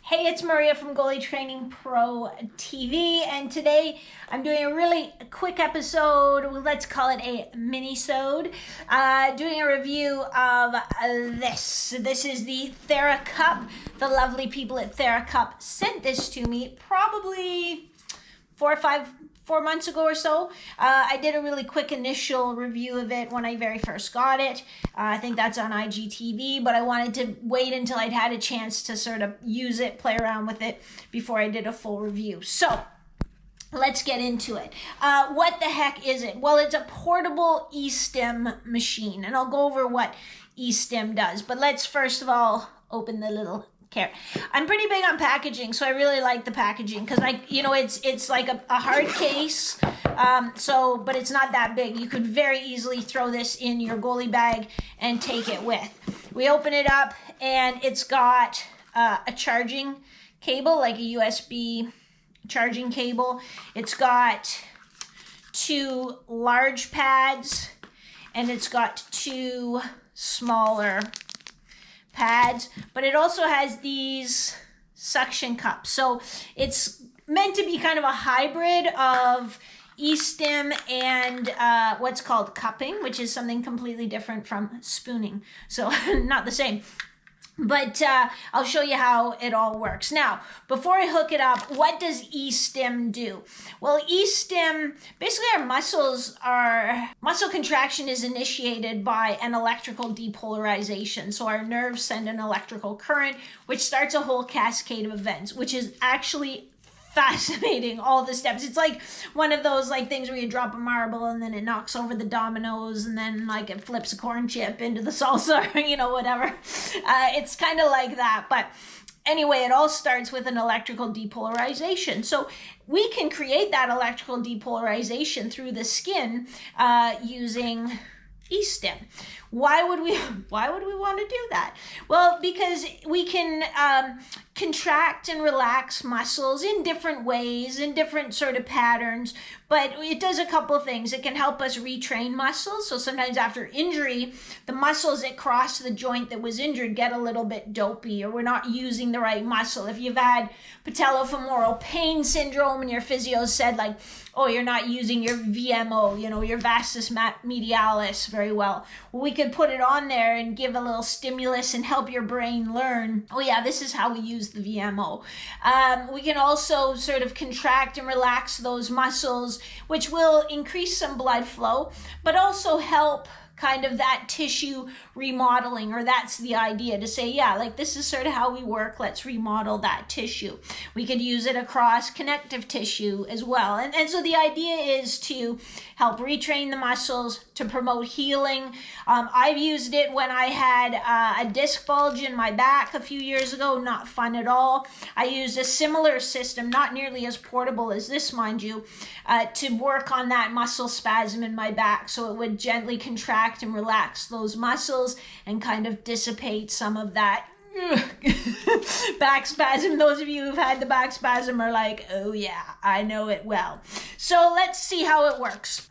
Hey, it's Maria from Goalie Training Pro TV, and today I'm doing a really quick episode. Let's call it a mini-sode. Doing a review of this. This is the TheraCup. The lovely people at TheraCup sent this to me probably 4 months ago or so. I did a really quick initial review of it when I very first got it. I think that's on IGTV, but I wanted to wait until I'd had a chance to sort of use it, play around with it before I did a full review. So let's get into it. What the heck is it? Well, it's a portable E-Stim machine, and I'll go over what E-Stim does. But let's first of all open the little care. I'm pretty big on packaging, so I really like the packaging because it's like a hard case, but it's not that big. You could very easily throw this in your goalie bag and take it with. We open it up and it's got a charging cable, like a USB charging cable. It's got 2 large pads and it's got 2 smaller pads, but it also has these suction cups. So it's meant to be kind of a hybrid of E-Stim and what's called cupping, which is something completely different from spooning. So not the same. But I'll show you how it all works. Now, before I hook it up, what does E-Stim do? Well, E-Stim, basically muscle contraction is initiated by an electrical depolarization. So our nerves send an electrical current, which starts a whole cascade of events, which is actually fascinating, all the steps. It's like one of those things where you drop a marble and then it knocks over the dominoes and then it flips a corn chip into the salsa, whatever. It's kind of like that. But anyway, it all starts with an electrical depolarization. So we can create that electrical depolarization through the skin using E-Stim. Why would we want to do that? Well, because we can contract and relax muscles in different ways, in different sort of patterns, but it does a couple things. It can help us retrain muscles. So sometimes after injury, the muscles that cross the joint that was injured get a little bit dopey, or we're not using the right muscle. If you've had patellofemoral pain syndrome and your physio said oh, you're not using your VMO, your vastus medialis very well. We could put it on there and give a little stimulus and help your brain learn, oh yeah, this is how we use the VMO. We can also sort of contract and relax those muscles, which will increase some blood flow, but also help kind of that tissue remodeling, or that's the idea, to say, yeah, this is sort of how we work. Let's remodel that tissue. We could use it across connective tissue as well. And so the idea is to help retrain the muscles, to promote healing. I've used it when I had a disc bulge in my back a few years ago. Not fun at all. I used a similar system, not nearly as portable as this, mind you, to work on that muscle spasm in my back, so it would gently contract and relax those muscles and kind of dissipate some of that back spasm. Those of you who've had the back spasm are like, oh yeah, I know it well. So let's see how it works.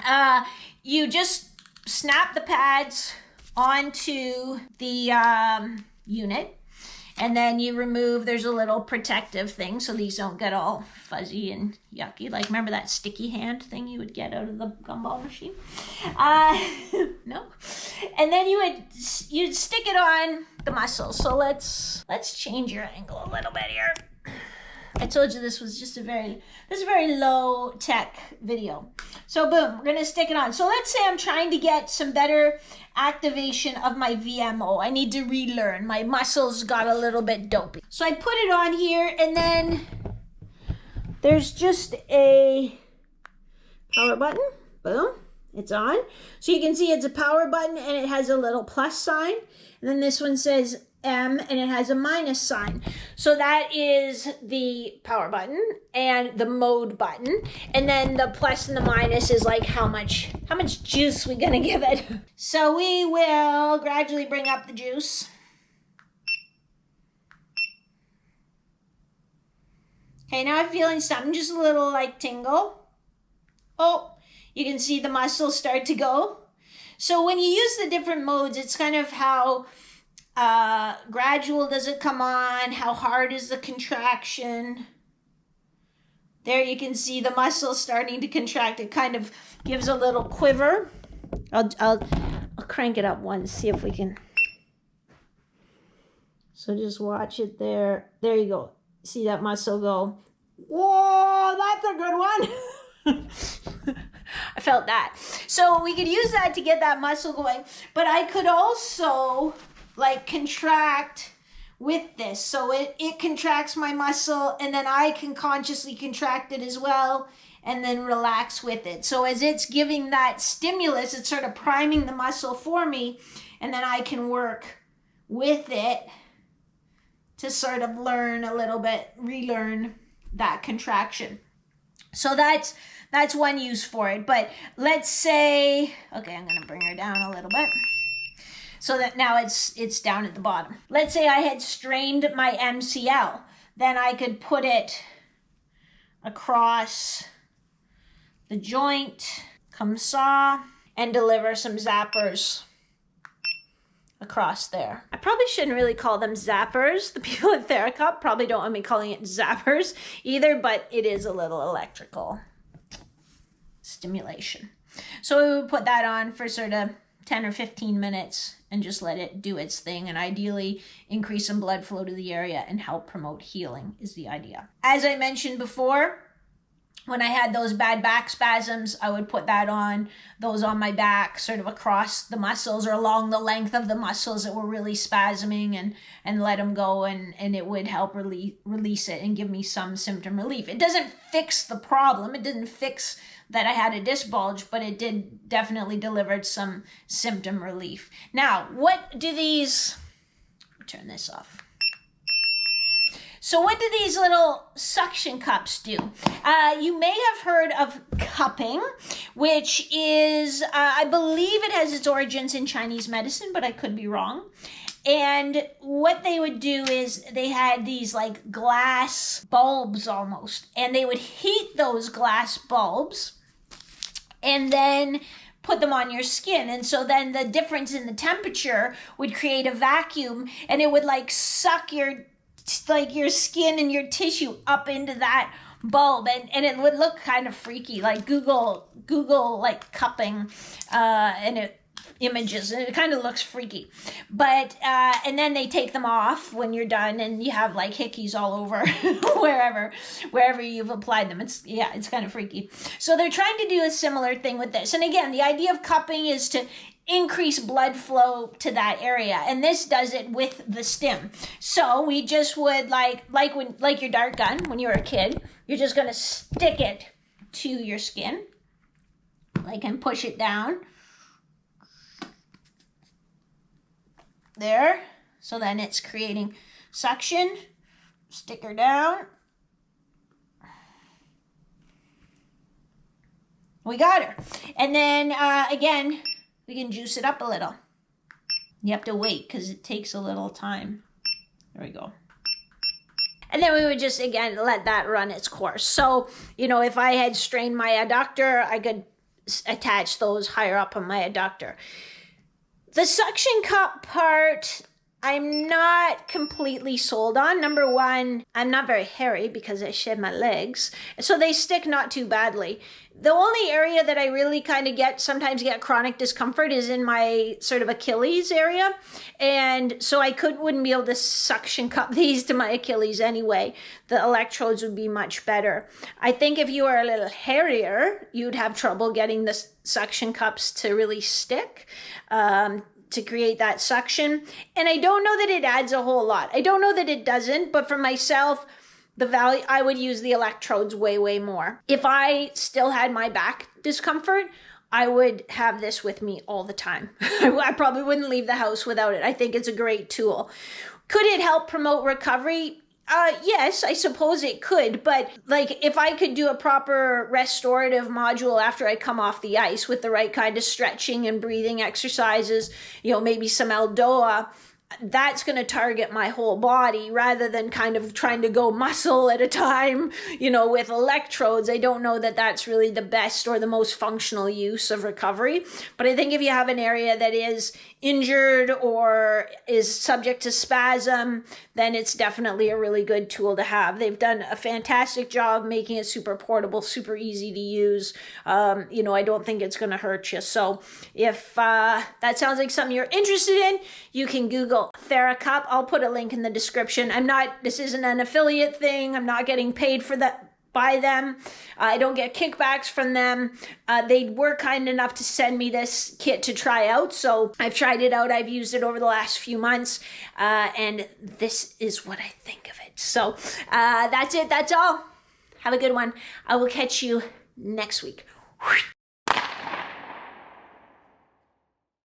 You just snap the pads onto the unit, and then you remove, there's a little protective thing so these don't get all fuzzy and yucky. Remember that sticky hand thing you would get out of the gumball machine? No. And then you'd stick it on the muscle. So let's change your angle a little bit here. I told you this was just a very low tech video. So boom, we're gonna stick it on. So let's say I'm trying to get some better activation of my VMO. I need to relearn. My muscles got a little bit dopey. So I put it on here, and then there's just a power button. Boom, it's on. So you can see it's a power button and it has a little plus sign. And then this one says M and it has a minus sign. So that is the power button and the mode button. And then the plus and the minus is how much juice we're gonna give it. So we will gradually bring up the juice. Okay, now I'm feeling something, just a little tingle. Oh, you can see the muscles start to go. So when you use the different modes, it's kind of how gradual does it come on? How hard is the contraction? There you can see the muscle starting to contract. It kind of gives a little quiver. I'll crank it up once, see if we can. So just watch it there. There you go. See that muscle go. Whoa, that's a good one. I felt that. So we could use that to get that muscle going, but I could also like contract with this. So it contracts my muscle, and then I can consciously contract it as well, and then relax with it. So as it's giving that stimulus, it's sort of priming the muscle for me, and then I can work with it to sort of learn a little bit, relearn that contraction. So that's one use for it. But let's say, okay, I'm gonna bring her down a little bit so that now it's down at the bottom. Let's say I had strained my MCL, then I could put it across the joint, come saw, and deliver some zappers across there. I probably shouldn't really call them zappers. The people at TheraCup probably don't want me calling it zappers either, but it is a little electrical stimulation. So we would put that on for sort of 10 or 15 minutes and just let it do its thing, and ideally increase some blood flow to the area and help promote healing is the idea. As I mentioned before, when I had those bad back spasms, I would put those on my back, sort of across the muscles or along the length of the muscles that were really spasming, and let them go, and it would help release it and give me some symptom relief. It doesn't fix the problem. It didn't fix that I had a disc bulge, but it did definitely delivered some symptom relief. Now, what do these, turn this off. So what do these little suction cups do? You may have heard of cupping, which is, I believe it has its origins in Chinese medicine, but I could be wrong. And what they would do is they had these like glass bulbs almost, and they would heat those glass bulbs and then put them on your skin. And so then the difference in the temperature would create a vacuum, and it would like suck your skin and your tissue up into that bulb, and it would look kind of freaky. Like Google like cupping images, and it kind of looks freaky. But and then they take them off when you're done, and you have like hickeys all over wherever you've applied them. It's kind of freaky. So they're trying to do a similar thing with this. And again, the idea of cupping is to increase blood flow to that area, and this does it with the stim. So we just would like your dart gun when you were a kid, you're just going to stick it to your skin, and push it down there. So then it's creating suction. Stick her down. We got her. And then again, we can juice it up a little. You have to wait because it takes a little time. There we go. And then we would just, again, let that run its course. So, if I had strained my adductor, I could attach those higher up on my adductor. The suction cup part, I'm not completely sold on. Number one, I'm not very hairy because I shed my legs, so they stick not too badly. The only area that I really kind of sometimes get chronic discomfort is in my sort of Achilles area. And so I wouldn't be able to suction cup these to my Achilles anyway. The electrodes would be much better. I think if you were a little hairier, you'd have trouble getting the suction cups to really stick, to create that suction. And I don't know that it adds a whole lot. I don't know that it doesn't, but for myself, the value, I would use the electrodes way, way more. If I still had my back discomfort, I would have this with me all the time. I probably wouldn't leave the house without it. I think it's a great tool. Could it help promote recovery? Yes, I suppose it could, but if I could do a proper restorative module after I come off the ice with the right kind of stretching and breathing exercises, maybe some Eldoa, that's going to target my whole body rather than kind of trying to go muscle at a time, you know, with electrodes. I don't know that that's really the best or the most functional use of recovery. But I think if you have an area that is injured or is subject to spasm, then it's definitely a really good tool to have. They've done a fantastic job making it super portable, super easy to use. You know, I don't think it's going to hurt you. So if that sounds like something you're interested in, you can Google TheraCup. I'll put a link in the description. This isn't an affiliate thing. I'm not getting paid for that by them. I don't get kickbacks from them. They were kind enough to send me this kit to try out. So I've tried it out. I've used it over the last few months. And this is what I think of it. So that's it. That's all. Have a good one. I will catch you next week.